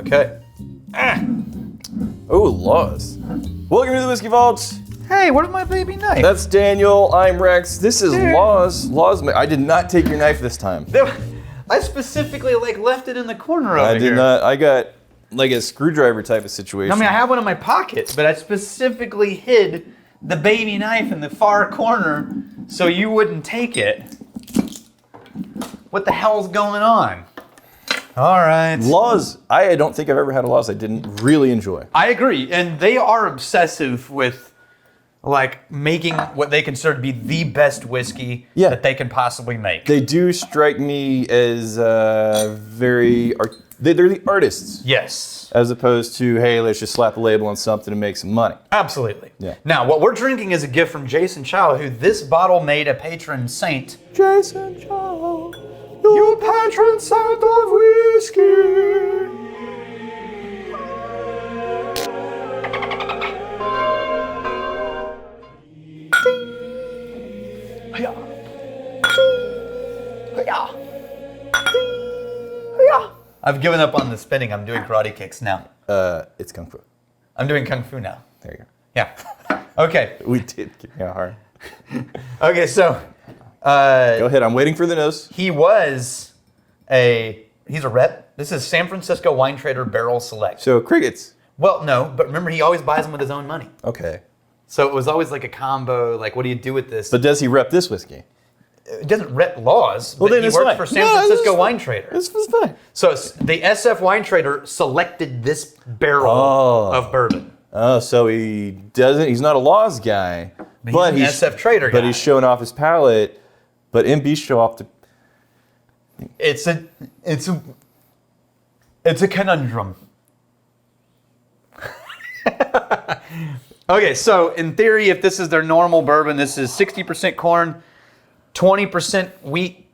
Okay. Oh, laws. Welcome to the Whiskey Vault. Hey, where's my baby knife? That's Daniel. I'm Rex. This is Laws. I did not take your knife this time. I specifically left it in the corner over I here. did not. I got like a screwdriver type of situation. I mean, I have one in my pocket, but I specifically hid the baby knife in the far corner so you wouldn't take it. What the hell's going on? All right. Laws. I don't think I've ever had a Laws I didn't really enjoy. I agree, and they are obsessive with making what they consider to be the best whiskey that they can possibly make. They do strike me as they're the artists. Yes. As opposed to, hey, let's just slap a label on something and make some money. Absolutely. Yeah. Now, what we're drinking is a gift from Jason Chow, who this bottle made a patron saint. Jason Chow, you patron saint of whiskey. I've given up on the spinning. I'm doing karate kicks now. It's Kung Fu. I'm doing Kung Fu now. There you go. Yeah. Okay. We did give you a hard. Okay, so. Go ahead. I'm waiting for the nose. He's a rep. This is San Francisco Wine Trader Barrel Select. So crickets. Well, no, but remember, he always buys them with his own money. Okay. So it was always like a combo, what do you do with this? But does he rep this whiskey? It doesn't rep Laws, Well, but then he it's works fine. for San Francisco Wine Trader. This was fine. So the SF Wine Trader selected this barrel of bourbon. Oh, so he's not a Laws guy. But he's an SF Trader guy. But he's showing off his palate. But MBs show off the... It's a conundrum. Okay, so in theory, if this is their normal bourbon, this is 60% corn, 20% wheat,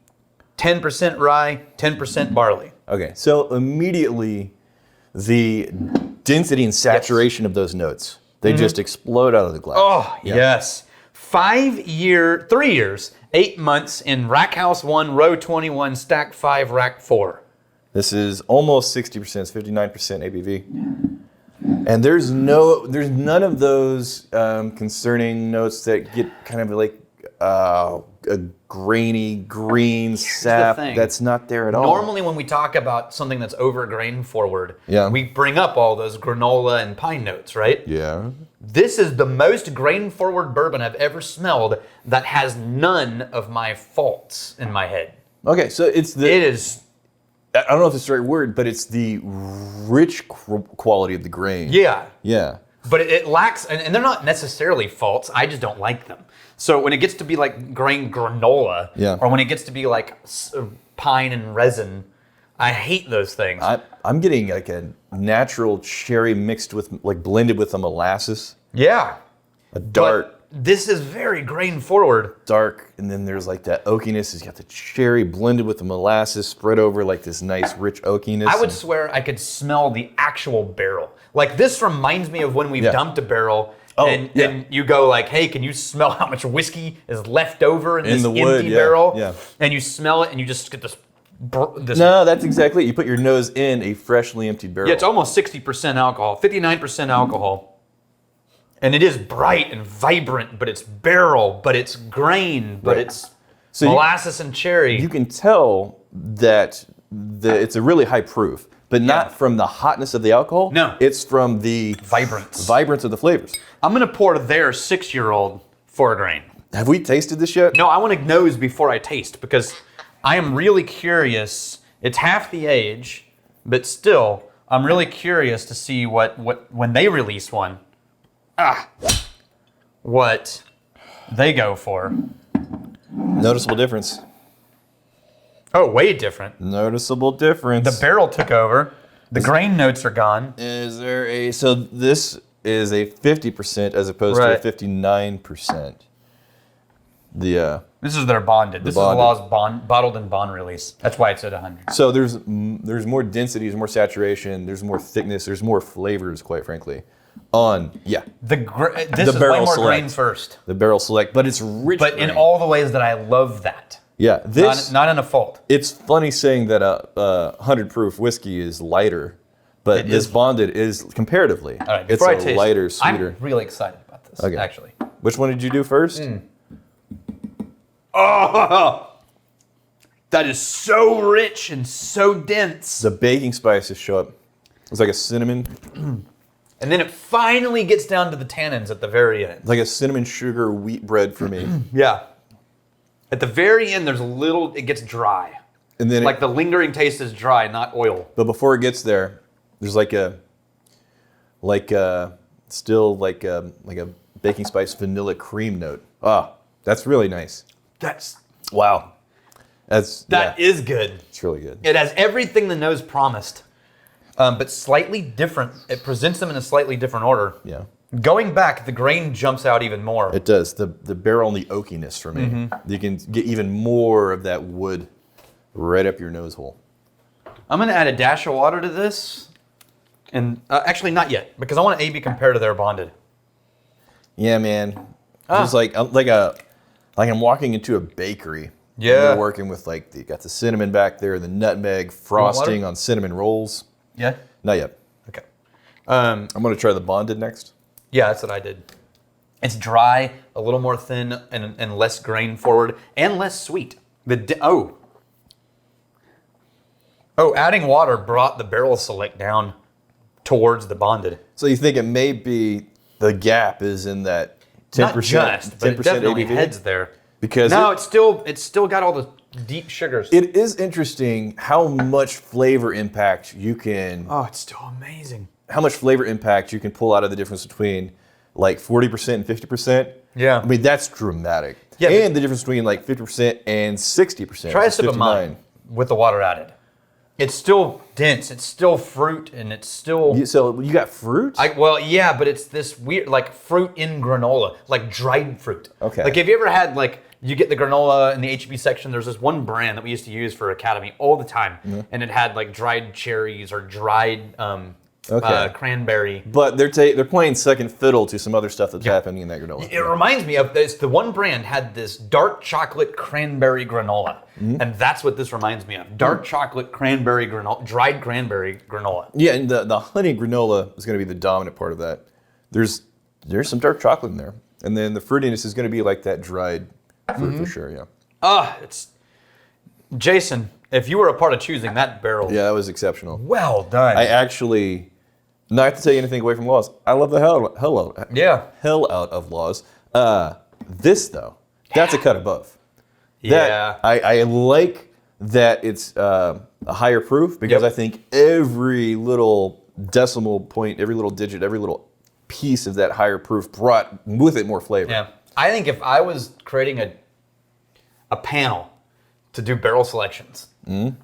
10% rye, 10% barley. Okay, so immediately the density and saturation of those notes, they just explode out of the glass. Oh, yes. 3 years, 8 months in Rack House 1, Row 21, Stack 5, Rack 4. This is almost 60%, it's 59% ABV. And there's none of those concerning notes that get kind of like a grainy green sap. That's not there at all. Normally when we talk about something that's over grain forward, Yeah. we bring up all those granola and pine notes, right? Yeah. This is the most grain forward bourbon I've ever smelled that has none of my faults in my head. Okay, so it is. I don't know if it's the right word, but it's the rich quality of the grain. Yeah. Yeah. But it lacks, and they're not necessarily faults, I just don't like them. So when it gets to be like grain granola, or when it gets to be like pine and resin, I hate those things. I'm getting like a natural cherry mixed with, blended with a molasses. Yeah. A dark. But this is very grain forward. Dark, and then there's like that oakiness. It's got the cherry blended with the molasses spread over like this nice rich oakiness. I would swear I could smell the actual barrel. Like this reminds me of when we've dumped a barrel and you go like, hey, can you smell how much whiskey is left over in this empty barrel? Yeah. And you smell it and you just get this. No, that's exactly it. You put your nose in a freshly emptied barrel. Yeah, it's almost 60% alcohol, 59% alcohol. And it is bright and vibrant, but it's barrel, but it's grain, but it's molasses and cherry. You can tell that it's a really high proof, but not from the hotness of the alcohol. No. It's from the vibrance of the flavors. I'm going to pour their 6-year-old for a grain. Have we tasted this yet? No, I want to nose before I taste because I am really curious. It's half the age, but still, I'm really curious to see what when they release one, what they go for. Noticeable difference. Oh, way different. Noticeable difference. The barrel took over. The grain notes are gone. Is there so this is a 50% as opposed to a 59%. This is their bonded. This is the Law's bottled and bond release. That's why it's at 100. So there's more density, there's more saturation, there's more thickness, there's more flavors, quite frankly. This is way more grain first. The barrel select, but it's rich. But in all the ways that I love that. Yeah, not in a fault. It's funny saying that a 100 proof whiskey is lighter But this bonded is comparatively. All right, it's before I a taste lighter, it, sweeter. I'm really excited about this, Okay. actually. Which one did you do first? Oh, that is so rich and so dense. The baking spices show up. It's like a cinnamon. And then it finally gets down to the tannins at the very end. It's like a cinnamon sugar wheat bread for me. Yeah. At the very end, there's a little, it gets dry. And then Like the lingering taste is dry, not oil. but before it gets there, there's still like a baking spice vanilla cream note. Ah, that's really nice. Wow. That is good. It's really good. It has everything the nose promised, but slightly different. It presents them in a slightly different order. Yeah. Going back, the grain jumps out even more. It does. The barrel and the oakiness for me. You can get even more of that wood right up your nose hole. I'm going to add a dash of water to this. And actually, not yet, because I want to A/B compare to their bonded. Yeah, man. Just like I'm walking into a bakery. Yeah. And they're working with you got the cinnamon back there, the nutmeg frosting on cinnamon rolls. Yeah? Not yet. Okay. I'm gonna try the bonded next. Yeah, that's what I did. It's dry, a little more thin, and less grain forward, and less sweet. Adding water brought the barrel select down towards the bonded. So you think it may be the gap is in that 10%, Not just, but it 10% definitely ABV? heads there. Because no, it's still got all the deep sugars. it is interesting how much flavor impact you can It's still amazing. pull out of the difference between 40% and 50%. Yeah. I mean, that's dramatic. Yeah, and the difference between 50% and 60%. Try a which is sip of 59. mine with the water added. It's still dense. It's still fruit, and it's still. So you got fruit? But it's this weird, fruit in granola, dried fruit. Okay. Have you ever had you get the granola in the HB section? There's this one brand that we used to use for Academy all the time, and it had dried cherries or dried cranberry. But they're playing second fiddle to some other stuff that's happening in that granola. It reminds me of this. The one brand had this dark chocolate cranberry granola, and that's what this reminds me of. Dark chocolate cranberry granola, dried cranberry granola. Yeah, and the honey granola is going to be the dominant part of that. There's some dark chocolate in there, and then the fruitiness is going to be like that dried fruit for sure. Yeah. It's Jason. If you were a part of choosing that barrel, Yeah, that was exceptional. well done. I actually, not to take anything away from Laws, I love the hell out of Laws. This though, that's a cut above. Yeah. I like that it's a higher proof because Yep. I think every little decimal point, every little digit, every little piece of that higher proof brought with it more flavor. Yeah. I think if I was creating a panel to do barrel selections,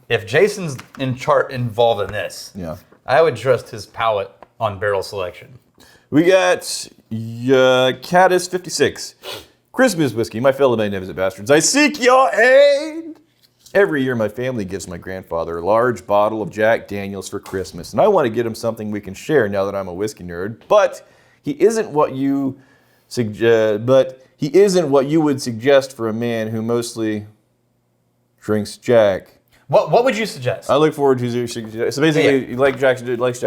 if Jason's involved in this, Yeah. I would trust his palate on barrel selection. We got Caddis 56. Christmas whiskey, my fellow magnificent bastards. I seek your aid. Every year, my family gives my grandfather a large bottle of Jack Daniels for Christmas, and I want to get him something we can share now that I'm a whiskey nerd. But he isn't what you would suggest for a man who mostly drinks Jack. What would you suggest? I look forward to your suggestion. So basically, he likes Jack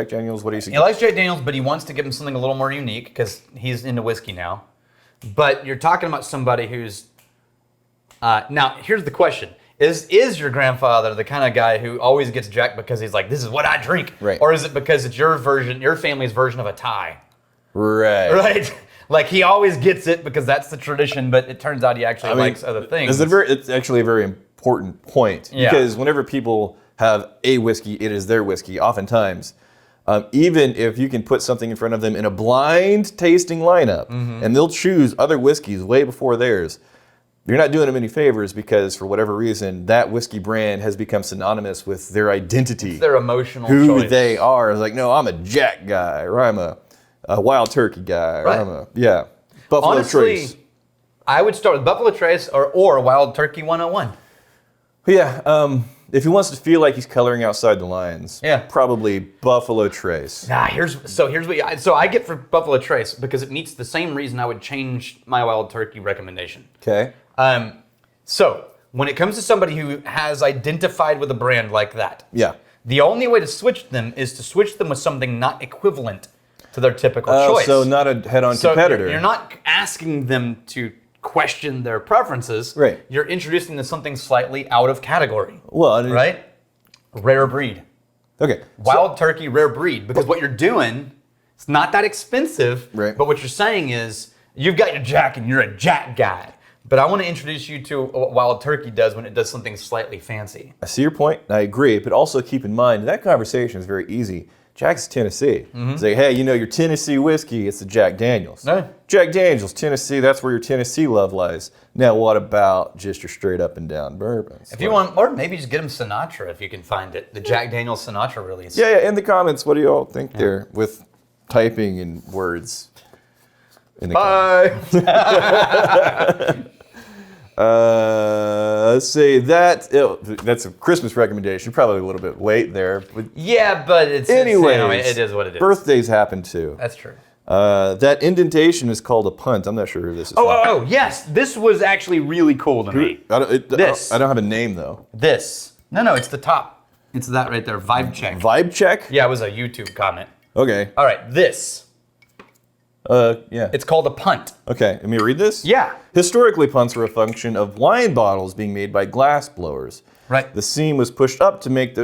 Daniels. What do you He suggest? likes Jack Daniels, but he wants to give him something a little more unique because he's into whiskey now. But you're talking about somebody who's... now, here's the question. Is your grandfather the kind of guy who always gets Jack because he's like, this is what I drink? Right. Or is it because it's your family's version of a tie? Right. Right? He always gets it because that's the tradition, but it turns out he actually likes other things. It's actually a very important point. Yeah. Because whenever people have a whiskey, it is their whiskey, oftentimes. Even if you can put something in front of them in a blind tasting lineup, and they'll choose other whiskeys way before theirs, you're not doing them any favors because, for whatever reason, that whiskey brand has become synonymous with their identity. It's their emotional who choice. they are. It's like, no, I'm a Jack guy, or I'm a Wild Turkey guy, or Right. I'm a, Buffalo Honestly, Trace. I would start with Buffalo Trace or Wild Turkey 101. Yeah, if he wants to feel like he's coloring outside the lines, probably Buffalo Trace. Here's what I get for Buffalo Trace because it meets the same reason I would change my Wild Turkey recommendation. Okay. So when it comes to somebody who has identified with a brand like that, The only way to switch them is to switch them with something not equivalent to their typical choice. So not a head-on competitor. You're not asking them to question their preferences. Right. You're introducing them to something slightly out of category. Well, right? Rare breed. Okay. Wild turkey, rare breed. Because what you're doing, it's not that expensive. Right. But what you're saying is, you've got your Jack and you're a Jack guy. But I want to introduce you to what wild turkey does when it does something slightly fancy. I see your point. I agree. But also keep in mind, that conversation is very easy. Jack's Tennessee. Say, hey, you know your Tennessee whiskey, it's the Jack Daniels. No. Jack Daniels, Tennessee, that's where your Tennessee love lies. Now what about just your straight up and down bourbons? If you want, or maybe just get them Sinatra if you can find it. The Jack Daniels Sinatra release. Yeah, in the comments, what do you all think there with typing in words? In the Bye. Let's say that's a Christmas recommendation. Probably a little bit late there. But yeah, but it's anyways, it is what it is. Birthdays happen too. That's true. That indentation is called a punt. I'm not sure who this is. Oh, yes. This was actually really cool to me. I don't have a name though. This. No, it's the top. It's that right there. Vibe check. Vibe check? Yeah, it was a YouTube comment. Okay. All right, this. Yeah. It's called a punt. Okay, let me read this? Yeah. Historically, punts were a function of wine bottles being made by glass blowers. Right. The seam was pushed up to make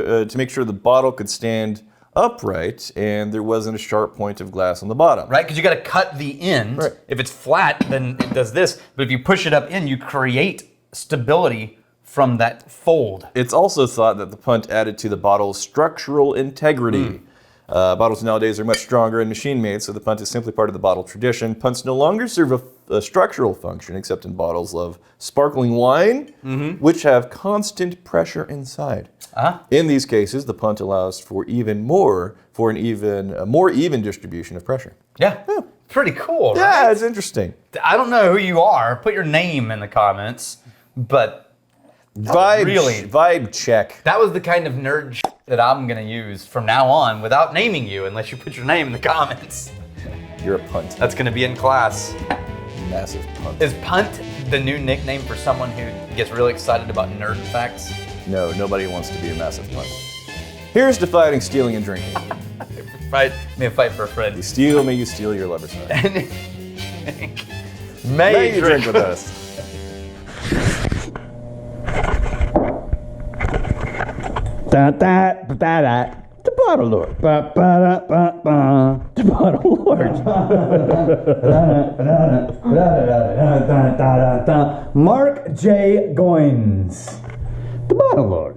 sure the bottle could stand upright and there wasn't a sharp point of glass on the bottom. Right, because you got to cut the end. Right. If it's flat, then it does this. But if you push it up in, you create stability from that fold. It's also thought that the punt added to the bottle's structural integrity. Bottles nowadays are much stronger and machine-made, so the punt is simply part of the bottle tradition. Punts no longer serve a structural function, except in bottles of sparkling wine, which have constant pressure inside. In these cases, the punt allows for a more even distribution of pressure. Yeah. Pretty cool, right? Yeah, it's interesting. I don't know who you are. Put your name in the comments, but Vibe check. that was the kind of nerd shit that I'm gonna use from now on without naming you, unless you put your name in the comments. You're a punt. That's gonna be in class. Massive punt. Is punt the new nickname for someone who gets really excited about nerd facts? No, nobody wants to be a massive punt. Here's to fighting, stealing, and drinking. Right? May a fight for a friend. You steal, may you steal your lover's heart. May you drink with us. The bottle lord. The bottle lord. Mark J. Goins. The bottle lord.